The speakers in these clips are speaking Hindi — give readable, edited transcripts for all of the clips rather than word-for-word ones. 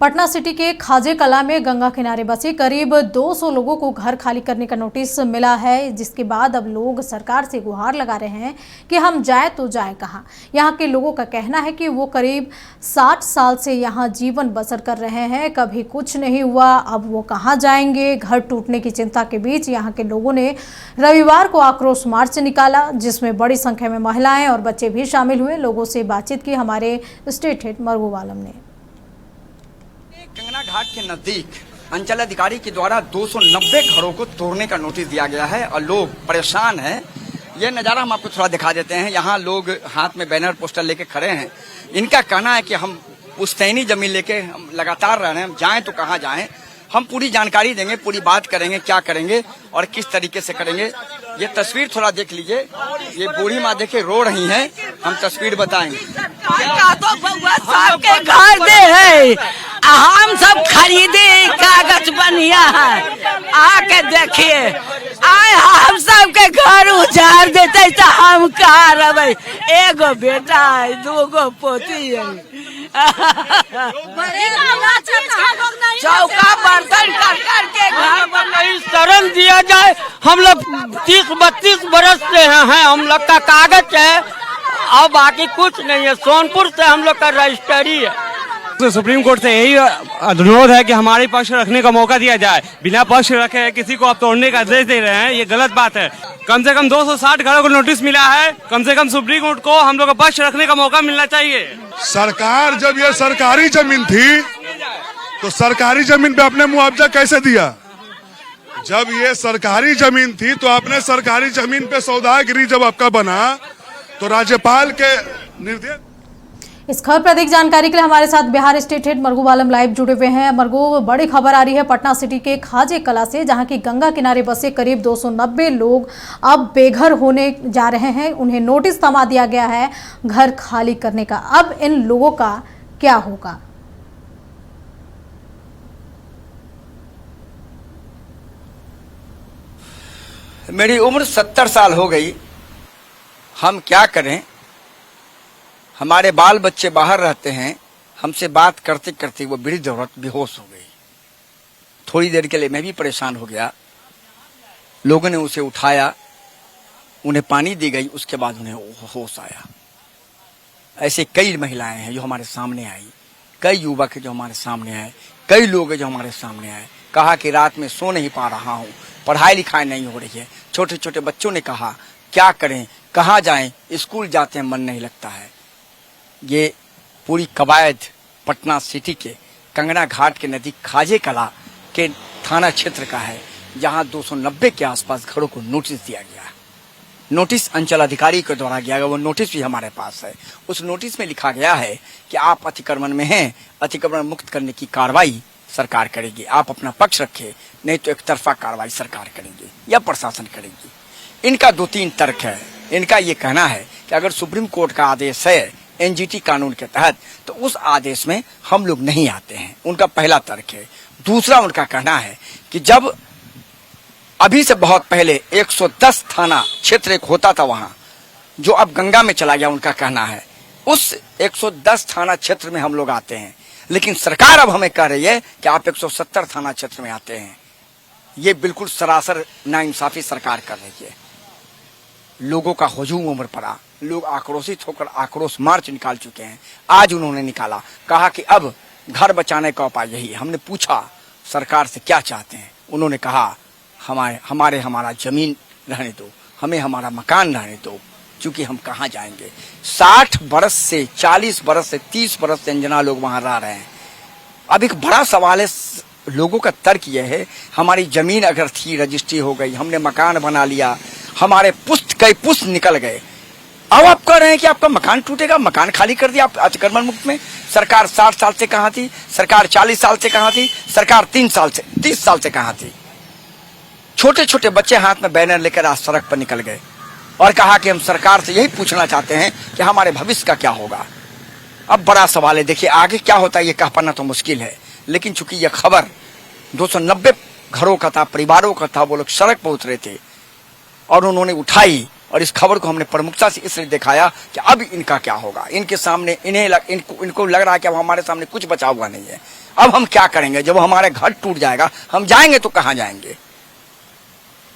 पटना सिटी के खाजे कला में गंगा किनारे बसे करीब 200 लोगों को घर खाली करने का नोटिस मिला है, जिसके बाद अब लोग सरकार से गुहार लगा रहे हैं कि हम जाए तो जाए कहां। यहां के लोगों का कहना है कि वो करीब 60 साल से यहां जीवन बसर कर रहे हैं, कभी कुछ नहीं हुआ, अब वो कहां जाएंगे। घर टूटने की चिंता के बीच यहां के लोगों ने रविवार को आक्रोश मार्च निकाला, जिसमें बड़ी संख्या में महिलाएं और बच्चे भी शामिल हुए। लोगों से बातचीत की हमारे स्टेट हेड मरगूब आलम ने। गंगा घाट के नजदीक अंचल अधिकारी के द्वारा 290 घरों को तोड़ने का नोटिस दिया गया है और लोग परेशान हैं। यह नज़ारा हम आपको थोड़ा दिखा देते हैं। यहाँ लोग हाथ में बैनर पोस्टर लेके खड़े हैं। इनका कहना है कि हम पुश्तैनी जमीन लेके हम लगातार रह रहे हैं, हम जाएं तो कहाँ जाएं। हम पूरी जानकारी देंगे, पूरी बात करेंगे, क्या करेंगे और किस तरीके से करेंगे। ये तस्वीर थोड़ा देख लीजिए, ये बूढ़ी माँ देखे रो रही हैं, हम तस्वीर बताएंगे। सबके घर दे है, हम सब खरीदे कागज बनिया है, आके देखिए आए हम सबके घर उजाड़ देते तो हम कहा रहे। एगो बेटा है, दूगो पोती है, चौका बर्तन कर कर के घर नहीं शरण दिया जाए। हम लोग 30-32 बरस से हैं, हम लोग का कागज है और बाकी कुछ नहीं है। सोनपुर से हम लोग का रजिस्ट्री है। तो सुप्रीम कोर्ट से यही अनुरोध है कि हमारे पक्ष रखने का मौका दिया जाए। बिना पक्ष रखे किसी को आप तोड़ने का आदेश दे रहे हैं, ये गलत बात है। कम से कम 260 घरों को नोटिस मिला है, कम से कम सुप्रीम कोर्ट को हम लोग का पक्ष रखने का मौका मिलना चाहिए। सरकार जब ये सरकारी जमीन थी तो सरकारी जमीन पे आपने मुआवजा कैसे दिया? जब ये सरकारी जमीन थी तो आपने सरकारी जमीन पे सौदागिरी जब आपका बना तो राज्यपाल के निर्देश। इस खबर पर अधिक जानकारी के लिए हमारे साथ बिहार स्टेट हेड मरगूब आलम लाइव जुड़े हुए हैं। मरगूब, बड़ी खबर आ रही है पटना सिटी के खाजे कला से, जहां की गंगा किनारे बसे करीब 290 लोग अब बेघर होने जा रहे हैं। उन्हें नोटिस थमा दिया गया है घर खाली करने का। अब इन लोगों का क्या होगा? मेरी उम्र 70 साल हो गई, हम क्या करें। हमारे बाल बच्चे बाहर रहते हैं, हमसे बात करते करते वो वृद्ध औरत बेहोश हो गई। थोड़ी देर के लिए मैं भी परेशान हो गया। लोगों ने उसे उठाया, उन्हें पानी दी गई, उसके बाद उन्हें होश आया। ऐसे कई महिलाएं हैं जो हमारे सामने आई, कई युवक हैं जो हमारे सामने आए, कई लोग हैं जो हमारे सामने आए। कहा कि रात में सो नहीं पा रहा हूँ, पढ़ाई लिखाई नहीं हो रही है। छोटे छोटे बच्चों ने कहा क्या करें, कहाँ जाएं, स्कूल जाते हैं मन नहीं लगता है। ये पूरी कवायद पटना सिटी के गंगा घाट के नजदीक खाजे कला के थाना क्षेत्र का है, जहां 290 के आसपास घरों को नोटिस दिया गया। नोटिस अंचल अधिकारी के द्वारा दिया गया, वो नोटिस भी हमारे पास है। उस नोटिस में लिखा गया है कि आप अतिक्रमण में हैं, अतिक्रमण मुक्त करने की कार्रवाई सरकार करेगी। आप अपना पक्ष रखें, नहीं तो एक तरफा कार्रवाई सरकार करेगी या प्रशासन करेगी। इनका 2-3 तर्क है। इनका ये कहना है कि अगर सुप्रीम कोर्ट का आदेश है एनजीटी कानून के तहत, तो उस आदेश में हम लोग नहीं आते हैं। उनका पहला तर्क है। दूसरा उनका कहना है कि जब अभी से बहुत पहले 110 थाना क्षेत्र एक होता था वहां, जो अब गंगा में चला गया, उनका कहना है उस 110 थाना क्षेत्र में हम लोग आते हैं। लेकिन सरकार अब हमें कह रही है कि आप 170 थाना क्षेत्र में आते हैं। ये बिल्कुल सरासर नाइंसाफी सरकार कर रही है। लोगों का हुजूम उमड़ पड़ा, लोग आक्रोशित होकर आक्रोश मार्च निकाल चुके हैं। आज उन्होंने निकाला, कहा कि अब घर बचाने का उपाय यही है। हमने पूछा सरकार से क्या चाहते हैं, उन्होंने कहा हमारा जमीन रहने दो, हमें हमारा मकान रहने दो, क्योंकि हम कहाँ जाएंगे। 60 बरस से 40 बरस से 30 बरस से अंजना लोग वहां रह रहे हैं। अब एक बड़ा सवाल है, लोगों का तर्क यह है हमारी जमीन अगर थी, रजिस्ट्री हो गई, हमने मकान बना लिया, हमारे कई पुस्त निकल गए, अब आप कह रहे हैं कि आपका मकान टूटेगा, मकान खाली कर दिया आप अतिक्रमण मुक्त में। सरकार 60 साल से कहां थी, सरकार 40 साल से कहां थी, सरकार 30 साल से कहां थी। छोटे छोटे बच्चे हाथ में बैनर लेकर आज सड़क पर निकल गए और कहा कि हम सरकार से यही पूछना चाहते हैं कि हमारे भविष्य का क्या होगा। अब बड़ा सवाल है, देखिए आगे क्या होता है ये कह पाना तो मुश्किल है, लेकिन चूंकि यह खबर 290 घरों का था, परिवारों का था, वो लोग सड़क पर उतरे थे और उन्होंने उठाई और इस खबर को हमने प्रमुखता से इसलिए दिखाया कि अब इनका क्या होगा। इनको लग रहा है कि अब हमारे सामने कुछ बचा हुआ नहीं है। अब हम क्या करेंगे? जब हमारे घर टूट जाएगा हम जाएंगे तो कहाँ जाएंगे?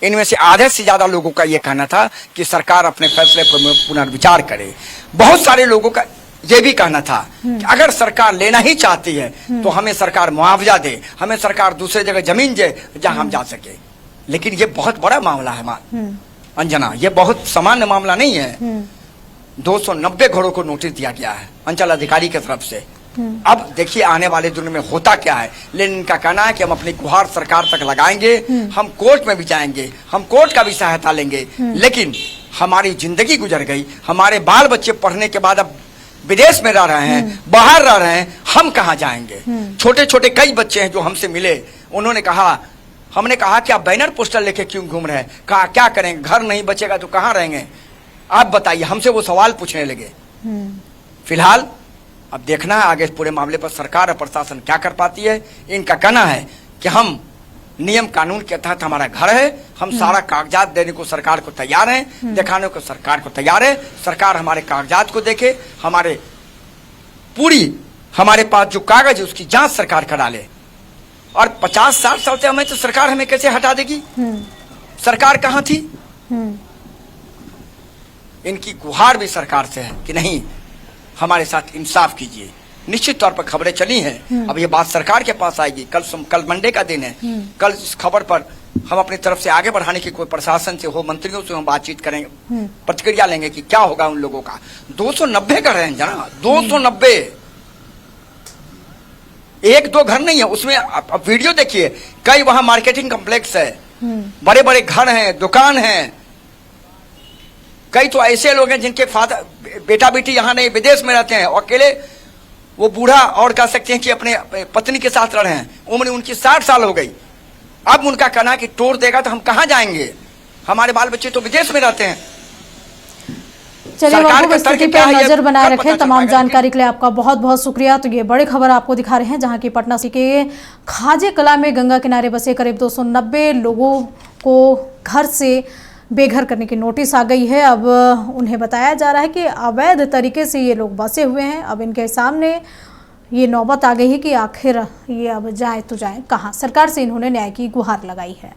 इनमें से आधे से ज्यादा लोगों का यह कहना था कि सरकार अपने फैसले पर पुनर्विचार करे। बहुत सारे लोगों का यह भी कहना था कि अगर सरकार लेना ही चाहती है तो हमें सरकार मुआवजा दे, हमें सरकार दूसरे जगह जमीन दे जहां हम जा सके। लेकिन ये बहुत बड़ा मामला है अंजना, ये बहुत सामान्य मामला नहीं है। 290 घरों को नोटिस दिया गया है अंचल अधिकारी की तरफ से। अब देखिए आने वाले दिनों में होता क्या है। लेकिन इनका कहना है कि हम अपनी गुहार सरकार तक लगाएंगे, हम कोर्ट में भी जाएंगे, हम कोर्ट का भी सहायता लेंगे। लेकिन हमारी जिंदगी गुजर गई, हमारे बाल बच्चे पढ़ने के बाद अब विदेश में रह रहे हैं, बाहर रह रहे हैं, हम कहाँ जाएंगे? छोटे छोटे कई बच्चे हैं जो हमसे मिले, उन्होंने कहा, हमने कहा कि आप बैनर पोस्टर लेके क्यों घूम रहे हैं? कहा क्या करेंगे, घर नहीं बचेगा तो कहाँ रहेंगे? आप बताइए, हमसे वो सवाल पूछने लगे। फिलहाल अब देखना है आगे पूरे मामले पर सरकार और प्रशासन क्या कर पाती है। इनका कहना है कि हम नियम कानून के तहत हमारा घर है, हम सारा कागजात देने को सरकार को तैयार हैं, दिखाने को सरकार को तैयार है। सरकार हमारे कागजात को देखे, हमारे पास जो कागज है उसकी जांच सरकार करा ले। और 50-60 साल से हमें तो सरकार हमें कैसे हटा देगी? सरकार कहाँ थी? इनकी गुहार भी सरकार से है कि नहीं, हमारे साथ इंसाफ कीजिए। निश्चित तौर पर खबरें चली हैं, अब ये बात सरकार के पास आएगी। कल मंडे का दिन है, कल इस खबर पर हम अपनी तरफ से आगे बढ़ाने की कोई प्रशासन से हो, मंत्रियों से हम बातचीत करेंगे, प्रतिक्रिया लेंगे कि क्या होगा उन लोगों का। 290 घर हैं जना, 290, 1-2 घर नहीं है उसमें। अब वीडियो देखिए, कई वहां मार्केटिंग कॉम्प्लेक्स है, बड़े बड़े घर हैं, दुकान हैं। कई तो ऐसे लोग हैं जिनके फादर बेटा बेटी यहाँ नहीं विदेश में रहते हैं, और अकेले वो बूढ़ा और कह सकते हैं कि अपने पत्नी के साथ रह रहे हैं, उम्र उनकी 60 साल हो गई। अब उनका कहना है कि तोड़ देगा तो हम कहाँ जाएंगे? हमारे बाल बच्चे तो विदेश में रहते हैं। चलिए बाबू, स्थिति पर नजर बनाए रखें। तमाम जानकारी के लिए आपका बहुत बहुत शुक्रिया। तो ये बड़ी खबर आपको दिखा रहे हैं, जहां की पटना सिटी के खाजे कला में गंगा किनारे बसे करीब 290 लोगों को घर से बेघर करने की नोटिस आ गई है। अब उन्हें बताया जा रहा है कि अवैध तरीके से ये लोग बसे हुए हैं। अब इनके सामने ये नौबत आ गई है कि आखिर ये अब जाए तो जाए कहाँ। सरकार से इन्होंने न्याय की गुहार लगाई है।